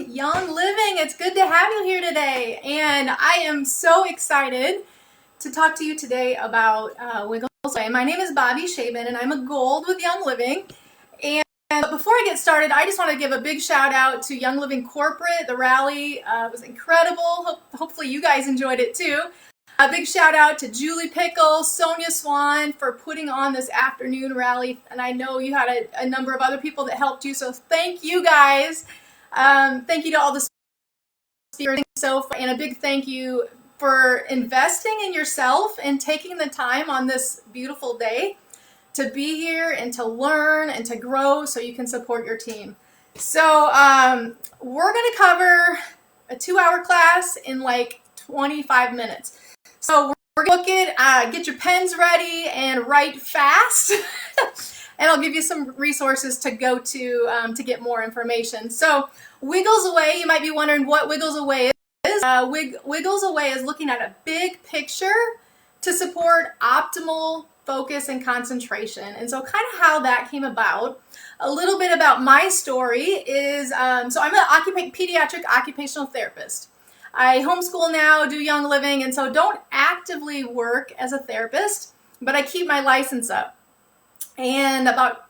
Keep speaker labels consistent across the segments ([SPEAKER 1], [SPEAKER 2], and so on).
[SPEAKER 1] Young Living. It's good to have you here today. And I am so excited to talk to you today about Wiggles Away. My name is Bobby Shaban, and I'm a Gold with Young Living. And before I get started, I just want to give a big shout out to Young Living Corporate. The rally was incredible. Hopefully you guys enjoyed it too. A big shout out to Julie Pickle, Sonia Swan for putting on this afternoon rally. And I know you had a number of other people that helped you. So thank you guys. Thank you to all the speakers so far, and a big thank you for investing in yourself and taking the time on this beautiful day to be here and to learn and to grow so you can support your team. So we're going to cover a 2-hour class in like 25 minutes. So we're going to look at, get your pens ready and write fast. And I'll give you some resources to go to get more information. So Wiggles Away, you might be wondering what Wiggles Away is. Wiggles Away is looking at a big picture to support optimal focus and concentration. And so kind of how that came about. A little bit about my story is, so I'm an pediatric occupational therapist. I homeschool now, do Young Living, and so don't actively work as a therapist, but I keep my license up. And about,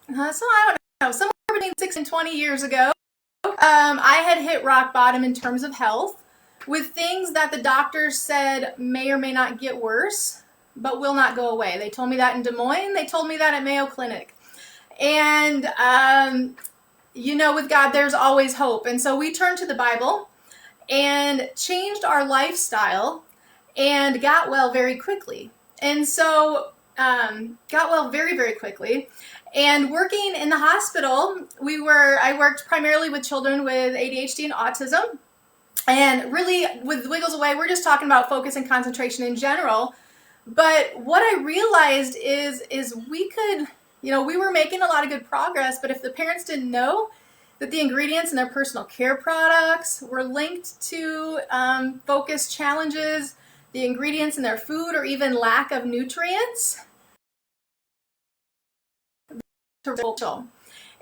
[SPEAKER 1] so I don't know, somewhere between 6 and 20 years ago, I had hit rock bottom in terms of health with things that the doctors said may or may not get worse, but will not go away. They told me that in Des Moines. They told me that at Mayo Clinic. And, with God, there's always hope. And so we turned to the Bible and changed our lifestyle and got well very quickly. And so got well very, very quickly. And working in the hospital, I worked primarily with children with ADHD and autism. And really, with Wiggles Away, we're just talking about focus and concentration in general. But what I realized is we could, we were making a lot of good progress, but if the parents didn't know that the ingredients in their personal care products were linked to focus challenges, the ingredients in their food, or even lack of nutrients.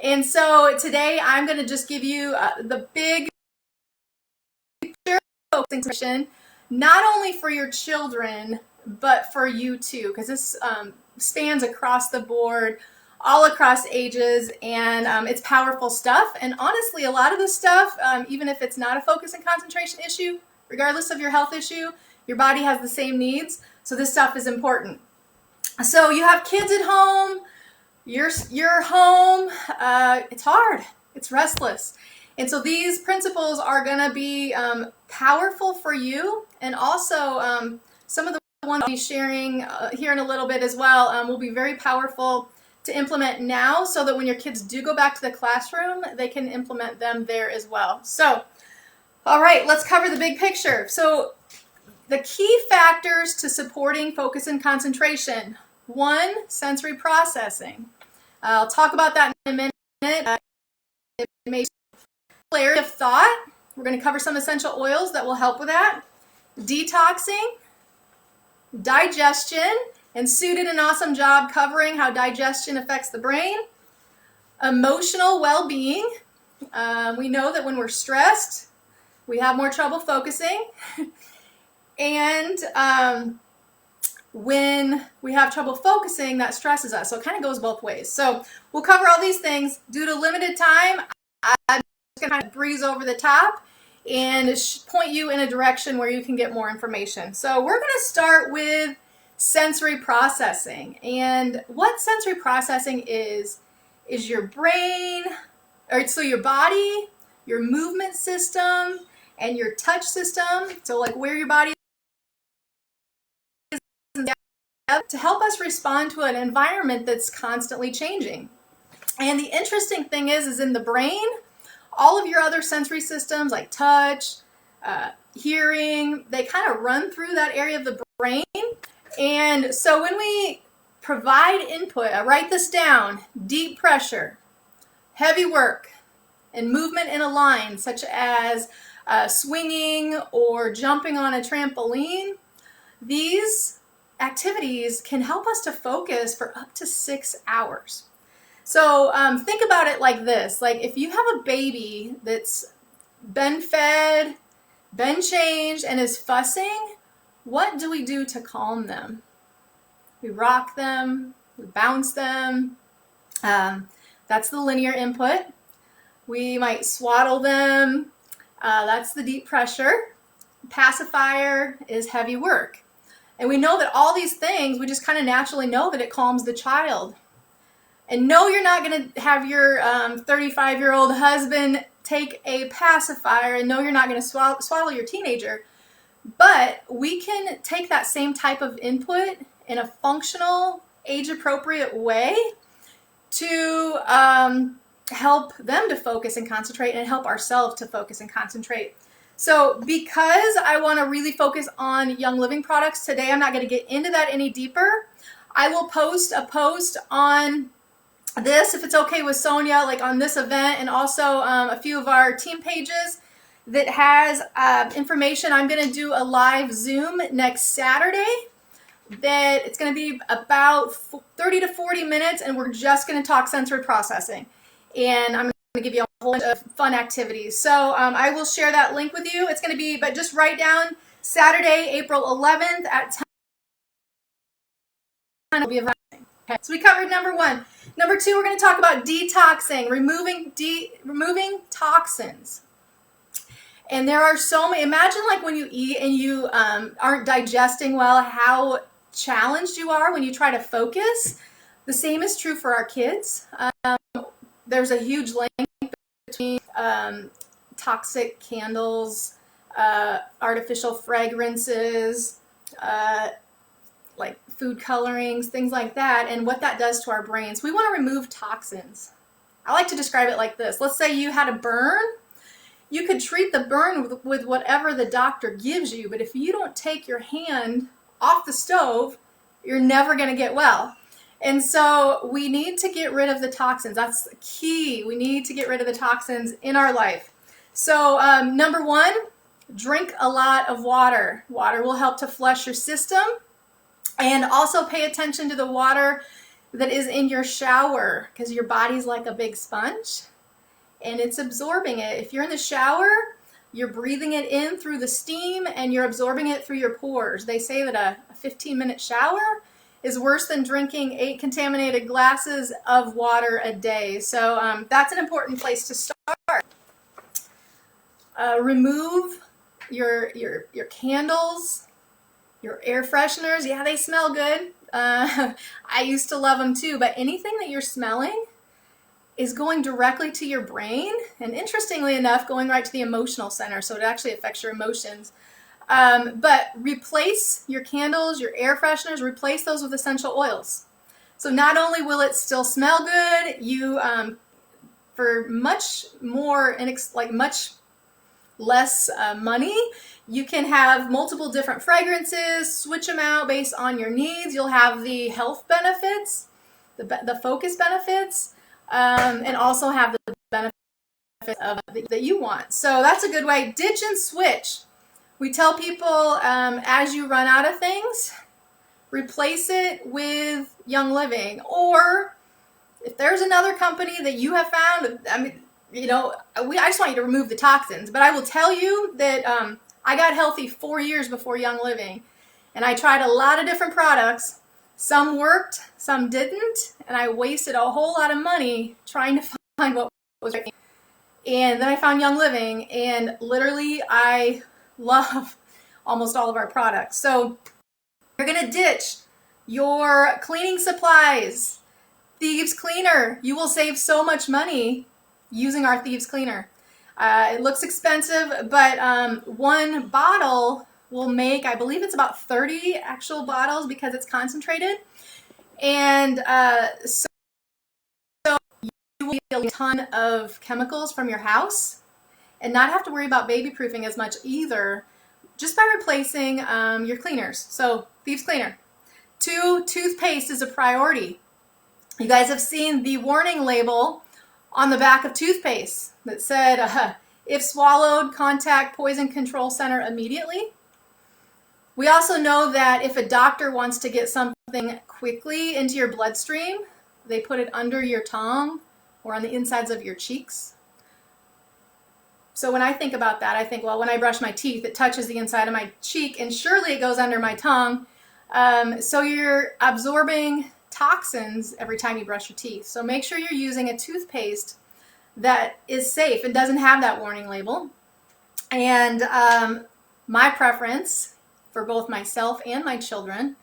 [SPEAKER 1] And so today I'm going to just give you the big picture focusing, not only for your children, but for you too, because this spans across the board, all across ages, and it's powerful stuff. And honestly, a lot of this stuff, even if it's not a focus and concentration issue, regardless of your health issue, your body has the same needs. So this stuff is important. So you have kids at home, you're home, it's hard, it's restless. And so these principles are going to be powerful for you, and also some of the ones I'll be sharing here in a little bit as well will be very powerful to implement now, so that when your kids do go back to the classroom, they can implement them there as well. So, all right, let's cover the big picture. So the key factors to supporting focus and concentration. 1, sensory processing. I'll talk about that in a minute. It may clarity of thought. We're going to cover some essential oils that will help with that. Detoxing, digestion, and Sue did an awesome job covering how digestion affects the brain. Emotional well-being. We know that when we're stressed, we have more trouble focusing. And when we have trouble focusing, that stresses us. So it kind of goes both ways. So we'll cover all these things. Due to limited time, I'm just going to kind of breeze over the top and point you in a direction where you can get more information. So we're going to start with sensory processing. And what sensory processing is your brain, or so your body, your movement system, and your touch system. So like where your body to help us respond to an environment that's constantly changing. And the interesting thing is in the brain, all of your other sensory systems like touch, hearing, they kind of run through that area of the brain. And so when we provide input, I write this down: deep pressure, heavy work, and movement in a line, such as swinging or jumping on a trampoline, these activities can help us to focus for up to 6 hours. So think about it like this. Like if you have a baby that's been fed, been changed, and is fussing, what do we do to calm them? We rock them, we bounce them. That's the linear input. We might swaddle them. That's the deep pressure. Pacifier is heavy work. And we know that all these things, we just kind of naturally know that it calms the child. And no, you're not going to have your 35-year-old husband take a pacifier, and no, you're not going to swallow your teenager. But we can take that same type of input in a functional, age-appropriate way to help them to focus and concentrate, and help ourselves to focus and concentrate. So because I want to really focus on Young Living products today, I'm not going to get into that any deeper. I will post a post on this, if it's okay with Sonia, like on this event, and also a few of our team pages that has information. I'm going to do a live Zoom next Saturday that it's going to be about 30 to 40 minutes, and we're just going to talk sensory processing. And I'm going to give you a whole bunch of fun activities. So I will share that link with you. It's going to be, but just write down Saturday, April 11th at 10. It'll be a okay. So we covered number 1. Number 2, we're going to talk about detoxing, removing toxins. And there are so many. Imagine like when you eat and you aren't digesting well, how challenged you are when you try to focus. The same is true for our kids. There's a huge link between toxic candles, artificial fragrances, like food colorings, things like that, and what that does to our brains. We want to remove toxins. I like to describe it like this. Let's say you had a burn. You could treat the burn with whatever the doctor gives you, but if you don't take your hand off the stove, you're never going to get well. And so we need to get rid of the toxins. That's the key. We need to get rid of the toxins in our life. So number 1, drink a lot of water. Water will help to flush your system. And also pay attention to the water that is in your shower, because your body's like a big sponge and it's absorbing it. If you're in the shower, you're breathing it in through the steam and you're absorbing it through your pores. They say that a 15-minute shower is worse than drinking 8 contaminated glasses of water a day. So that's an important place to start. Remove your candles, your air fresheners. Yeah, they smell good. I used to love them too, but anything that you're smelling is going directly to your brain, and interestingly enough, going right to the emotional center, so it actually affects your emotions. But replace your candles, your air fresheners, replace those with essential oils. So not only will it still smell good, you for much more, much less money, you can have multiple different fragrances, switch them out based on your needs. You'll have the health benefits, the focus benefits, and also have the benefits that you want. So that's a good way. Ditch and switch. We tell people as you run out of things, replace it with Young Living. Or if there's another company that you have found, I mean, I just want you to remove the toxins. But I will tell you that I got healthy 4 years before Young Living, and I tried a lot of different products. Some worked, some didn't, and I wasted a whole lot of money trying to find what was right. And then I found Young Living, and literally I love almost all of our products. So you're going to ditch your cleaning supplies. Thieves Cleaner. You will save so much money using our Thieves Cleaner. It looks expensive, but one bottle will make, I believe it's about 30 actual bottles because it's concentrated. And so you will get a ton of chemicals from your house and not have to worry about baby proofing as much either, just by replacing your cleaners. So Thieves Cleaner. 2, toothpaste is a priority. You guys have seen the warning label on the back of toothpaste that said, if swallowed, contact Poison Control Center immediately. We also know that if a doctor wants to get something quickly into your bloodstream, they put it under your tongue or on the insides of your cheeks. So when I think about that, I think, well, when I brush my teeth, it touches the inside of my cheek, and surely it goes under my tongue. So you're absorbing toxins every time you brush your teeth. So make sure you're using a toothpaste that is safe and doesn't have that warning label. And my preference for both myself and my children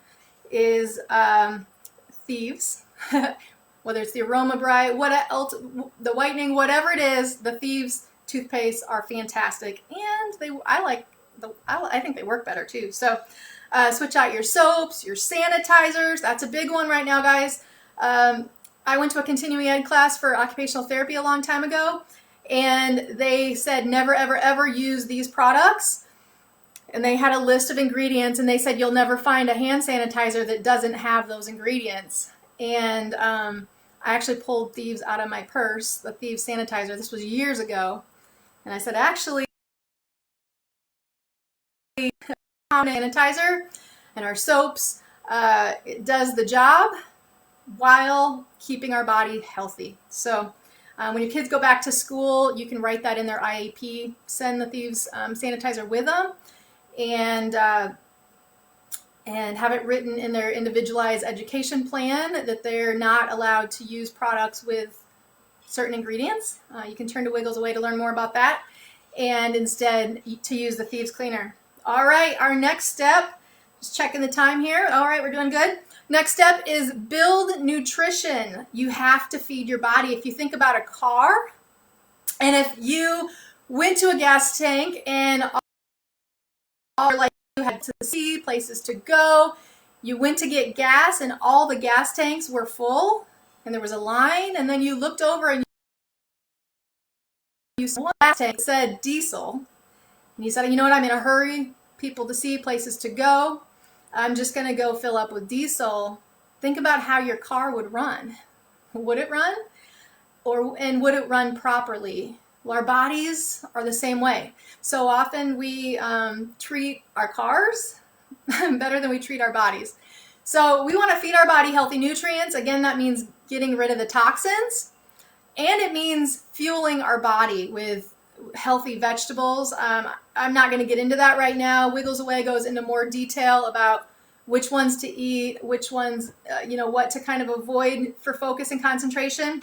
[SPEAKER 1] is Thieves. Whether it's the Aroma Bright, the whitening, whatever it is, the Thieves toothpaste are fantastic, and I think they work better too. So switch out your soaps, your sanitizers. That's a big one right now, guys. I went to a continuing ed class for occupational therapy a long time ago, and they said never, ever, ever use these products. And they had a list of ingredients, and they said you'll never find a hand sanitizer that doesn't have those ingredients. And I actually pulled Thieves out of my purse, the Thieves sanitizer. This was years ago. And I said, actually, sanitizer and our soaps, it does the job while keeping our body healthy. So when your kids go back to school, you can write that in their IEP, send the Thieves sanitizer with them, and have it written in their individualized education plan that they're not allowed to use products with certain ingredients. You can turn to Wiggles Away to learn more about that, and instead to use the Thieves cleaner. All right, our next step, just checking the time here. All right, we're doing good. Next step is build nutrition. You have to feed your body. If you think about a car, and if you went to a gas tank and like you had to see places to go, you went to get gas and all the gas tanks were full and there was a line, and then you looked over and you saw one gas tank said diesel, and you said, you know what, I'm in a hurry, people to see, places to go, I'm just going to go fill up with diesel. Think about how your car would run. Would it run? And would it run properly? Well, our bodies are the same way. So often we treat our cars better than we treat our bodies. So we want to feed our body healthy nutrients. Again, that means getting rid of the toxins, and it means fueling our body with healthy vegetables. I'm not going to get into that right now. Wiggles Away goes into more detail about which ones to eat, which ones, what to kind of avoid for focus and concentration.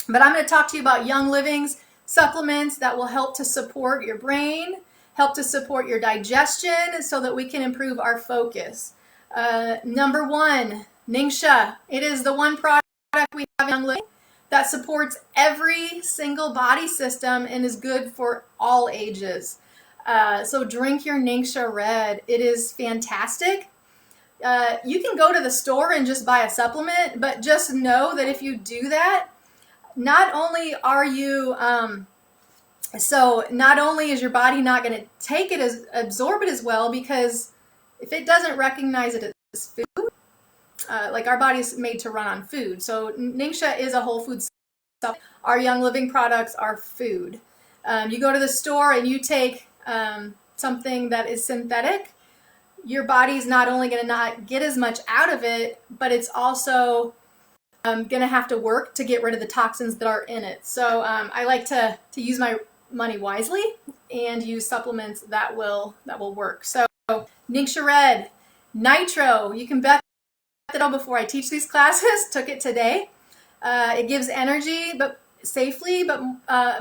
[SPEAKER 1] But I'm going to talk to you about Young Living's supplements that will help to support your brain, help to support your digestion so that we can improve our focus. Number one, Ningxia. It is the one product we have in Young Living that supports every single body system and is good for all ages. So drink your Ningxia Red. It is fantastic. You can go to the store and just buy a supplement, but just know that if you do that, not only is your body not going to take it absorb it as well, because if it doesn't recognize it as food, like our body's made to run on food. So Ningxia is a whole food supplement. Our Young Living products are food. You go to the store and you take something that is synthetic, your body's not only going to not get as much out of it, but it's also going to have to work to get rid of the toxins that are in it. So I like to use my money wisely and use supplements that will work. So Ningxia Red, Nitro, you can bet that before I teach these classes, took it today. It gives energy, but safely, but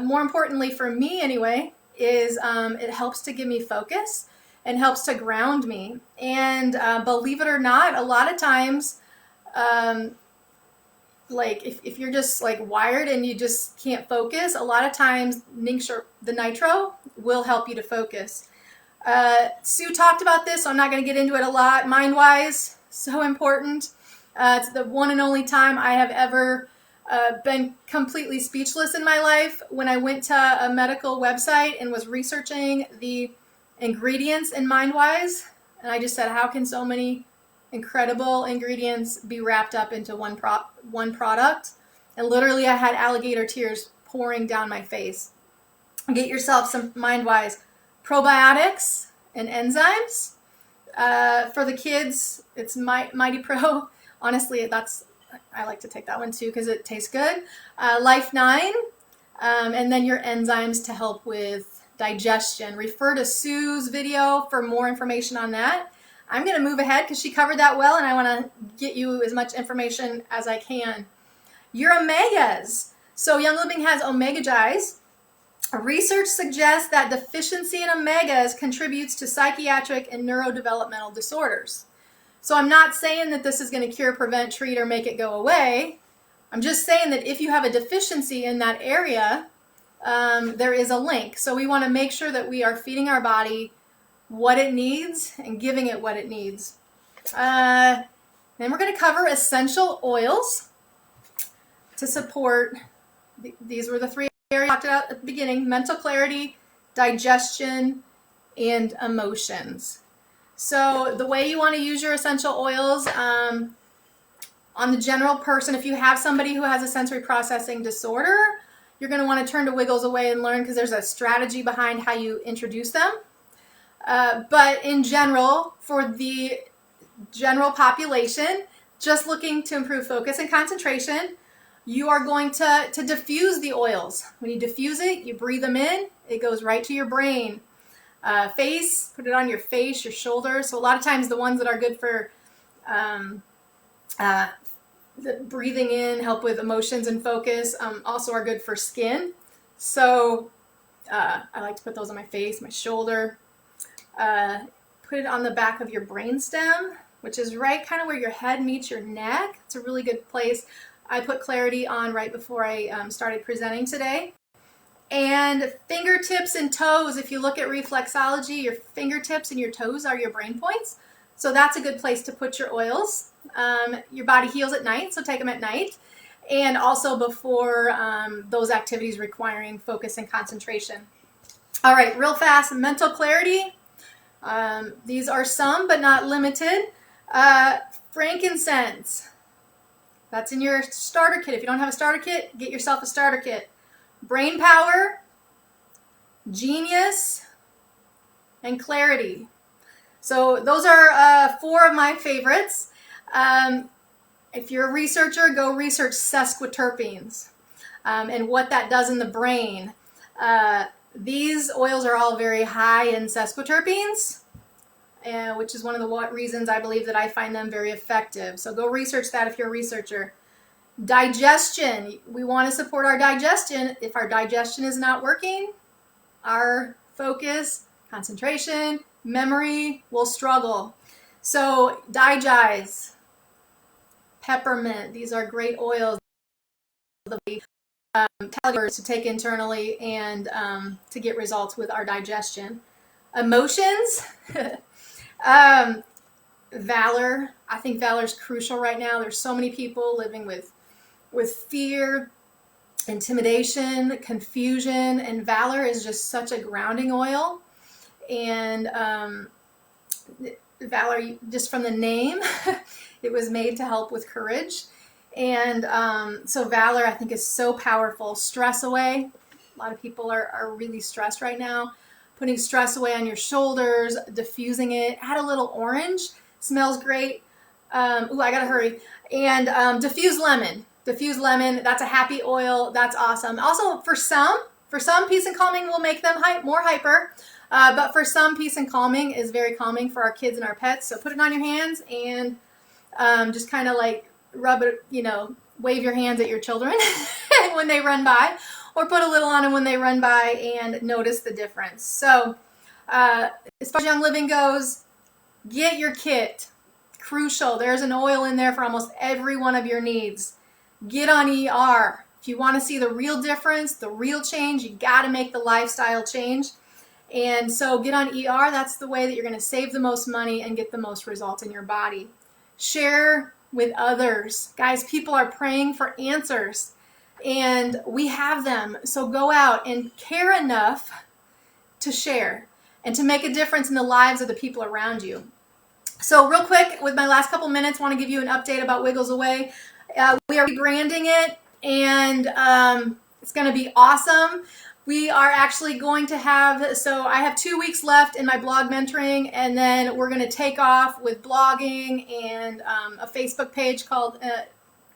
[SPEAKER 1] more importantly for me anyway, is it helps to give me focus and helps to ground me. And believe it or not, a lot of times, like if you're just like wired and you just can't focus, a lot of times Ningxia, the Nitro, will help you to focus. Sue talked about this, so I'm not going to get into it a lot. MindWise, so important. It's the one and only time I have ever been completely speechless in my life, when I went to a medical website and was researching the ingredients in MindWise, and I just said, how can so many incredible ingredients be wrapped up into one product? And literally I had alligator tears pouring down my face. Get yourself some MindWise probiotics and enzymes. For the kids, it's Mighty Pro. Honestly, I like to take that one too because it tastes good. Life 9, and then your enzymes to help with digestion. Refer to Sue's video for more information on that. I'm going to move ahead because she covered that well, and I want to get you as much information as I can. Your omegas. So Young Living has Omega Gies. Research suggests that deficiency in omegas contributes to psychiatric and neurodevelopmental disorders. So I'm not saying that this is going to cure, prevent, treat, or make it go away. I'm just saying that if you have a deficiency in that area, there is a link. So we want to make sure that we are feeding our body what it needs and giving it what it needs. Then we're going to cover essential oils to support. These were the three areas I talked about at the beginning: mental clarity, digestion, and emotions. So the way you want to use your essential oils, on the general person, if you have somebody who has a sensory processing disorder, you're going to want to turn to Wiggles Away and learn, because there's a strategy behind how you introduce them. But in general, for the general population, just looking to improve focus and concentration, you are going to diffuse the oils. When you diffuse it, you breathe them in, it goes right to your brain. Face, put it on your face, your shoulders. So a lot of times the ones that are good for the breathing in, help with emotions and focus, also are good for skin. So I like to put those on my face, my shoulder. Put it on the back of your brainstem, which is right kind of where your head meets your neck. It's a really good place. I put Clarity on right before I started presenting today. And fingertips and toes, if you look at reflexology, your fingertips and your toes are your brain points. So that's a good place to put your oils. Your body heals at night, so take them at night. And also before those activities requiring focus and concentration. All right, real fast, mental clarity. These are some, but not limited. Frankincense. That's in your starter kit. If you don't have a starter kit, get yourself a starter kit. Brain power, genius, and clarity. So those are 4 of my favorites. If you're a researcher, go research sesquiterpenes and what that does in the brain. These oils are all very high in sesquiterpenes, which is one of the reasons I believe that I find them very effective. So go research that if you're a researcher. Digestion. We want to support our digestion. If our digestion is not working, our focus, concentration, memory will struggle. So Digize, peppermint, these are great oils to take internally and to get results with our digestion. Emotions. Valor. I think valor is crucial right now. There's so many people living with fear, intimidation, confusion, and valor is just such a grounding oil. And valor, just from the name, it was made to help with courage. And so valor, I think, is so powerful. Stress away. A lot of people are really stressed right now. Putting stress away on your shoulders, diffusing it. Add a little orange. Smells great. Ooh, I gotta hurry. And diffuse lemon. Diffuse lemon, that's a happy oil. That's awesome. Also, for some, peace and calming will make them more hyper. But for some, peace and calming is very calming for our kids and our pets. So put it on your hands and just kind of like rub it, wave your hands at your children when they run by, or put a little on them when they run by and notice the difference. So as far as Young Living goes, get your kit. Crucial. There's an oil in there for almost every one of your needs. Get on ER. If you want to see the real difference, the real change, you got to make the lifestyle change. And so get on ER. That's the way that you're going to save the most money and get the most results in your body. Share with others. Guys, people are praying for answers, and we have them. So go out and care enough to share and to make a difference in the lives of the people around you. So real quick, with my last couple minutes, I want to give you an update about Wiggles Away. We are rebranding it, and it's going to be awesome. We are actually going to have, so I have 2 weeks left in my blog mentoring, and then we're going to take off with blogging and a Facebook page called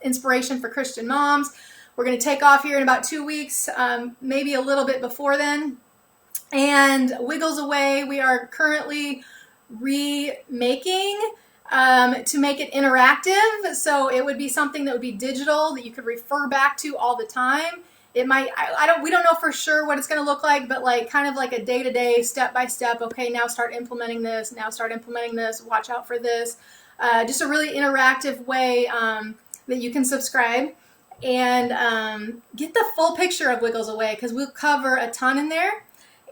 [SPEAKER 1] Inspiration for Christian Moms. We're going to take off here in about 2 weeks, maybe a little bit before then. And Wiggles Away, we are currently remaking to make it interactive. So it would be something that would be digital that you could refer back to all the time. It might, we don't know for sure what it's going to look like, but like kind of like a day-to-day, step-by-step, okay, now start implementing this, now start implementing this, watch out for this. Just a really interactive way that you can subscribe and get the full picture of Wiggles Away, because we'll cover a ton in there.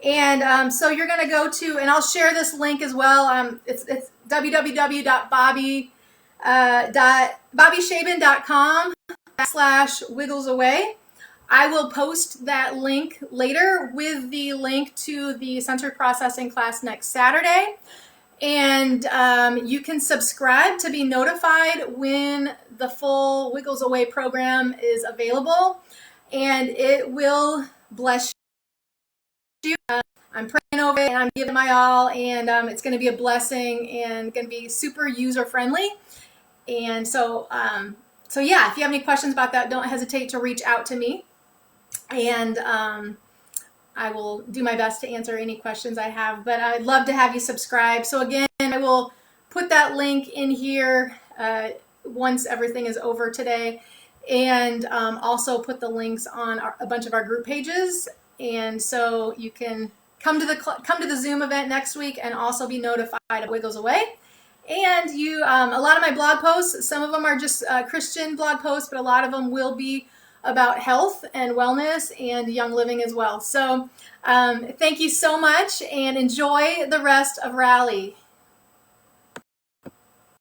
[SPEAKER 1] And so you're going to go to, and I'll share this link as well. It's www.bobbyshaben.com/wigglesaway. I will post that link later with the link to the sensory processing class next Saturday. And you can subscribe to be notified when the full Wiggles Away program is available. And it will bless you. I'm praying over it and I'm giving my all, and it's going to be a blessing and going to be super user friendly. And so, yeah, if you have any questions about that, don't hesitate to reach out to me. And I will do my best to answer any questions I have, but I'd love to have you subscribe. So again, I will put that link in here once everything is over today, and also put the links on a bunch of our group pages. And so you can come to the Zoom event next week and also be notified of Wiggles Away. And a lot of my blog posts, some of them are just Christian blog posts, but a lot of them will be about health and wellness and young living as well. So thank you so much, and enjoy the rest of Rally.